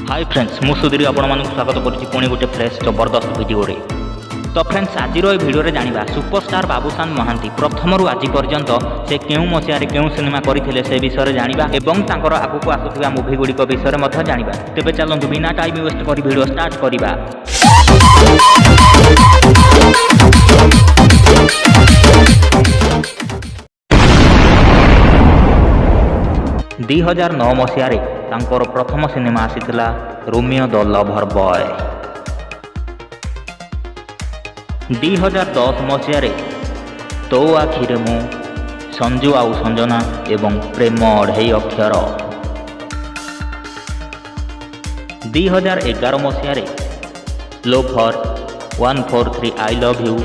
Hi friends मु सुधीर आपण स्वागत करुच्ची पुणी गोटे फ्रेश जबरदस्त भिडियो रे। तो फ्रेंड्स आज भिडियो रे जानिबा सुपरस्टार बाबूशान महांती प्रथम रु आज पर्यंत से केउ मसिया रे केउ सिनेमा करथिले से विषय रे जानिबा एवं तांकर आगु आसुथिबा मूवी गुडी विषय रे मध्य जानिबा। तेबे चलंतु बिना टाइम वेस्ट करी भिडियो स्टार्ट करिबा। 2009 मसीह तांकर प्रथम सिनेमा आसीथिला रोमियो द लभर बॉय। 2010 मसीह तो आखिरे मु, संजू आउ संजना एवं प्रेम अढ़ई अक्षर। 2011 मसीह loafer 143 I love you,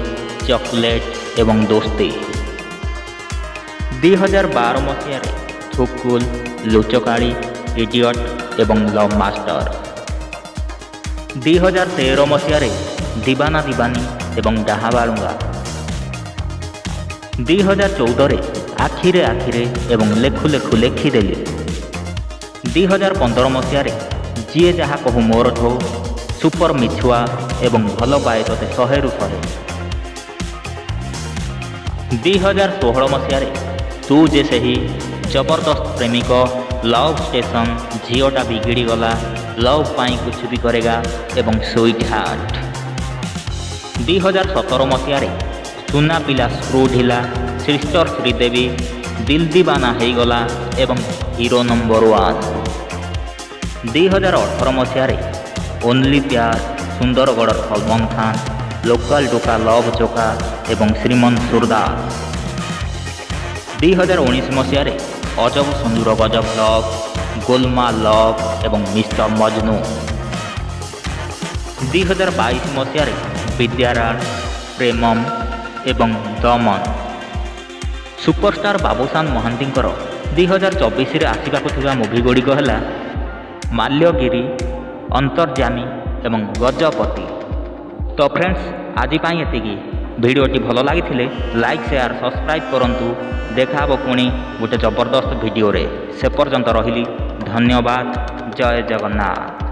chocolate एवं दोस्ती। 2012 मसीह थुकुल, लुचकाली, इडियट एवं लव मास्टर। 2013 मसीह दीवाना दीवानी एवं डाहाबालुंगा। 2014 आखिरे आखिरे एवं लेखु लेखु लेखिदेली। 2015 मसीह जीए जहा कहू मोर ठो, सुपर मिछुआ एवं भल पाए तोते 100 रु 100। 2016 मसीह तू जे सही, जबरदस्त प्रेमिक, लव स्टेशन, झीटा बिगिड़ी गला, लव पाई कुछ भी करेगा एवं स्वीट हार्ट। 2017 मसीह सुना पिला स्क्रू ढिला, सिस्टर श्रीदेवी, दिल दीवाना हो गला एवं हीरो नंबर 1। 2018 मसीह ओनली प्यार, सुंदरगढ़ सलमान खान, लोकल टोका लव चोका एवं श्रीमंत सुरदास। 2019 मसीह अजब सुंदर गजब लव, गोलमा लव एवं मिस्टर मजनू। 2022 मसीह विद्याराण, प्रेमम एवं दमन। सुपरस्टार बाबूशान महांती 2024 रे आसिबाकु थिबा मूवी गुड़िक है माल्यगिरी, अंतर्जामी एवं गजपति। तो फ्रेंड्स आज एतिकी। भिडियोटी भल लगी लाइक शेयर सब्सक्राइब करंतु। देखा पुणी गोटे जबरदस्त भिडियो रे। से पर्यंत रहिली। धन्यवाद। जय जगन्नाथ।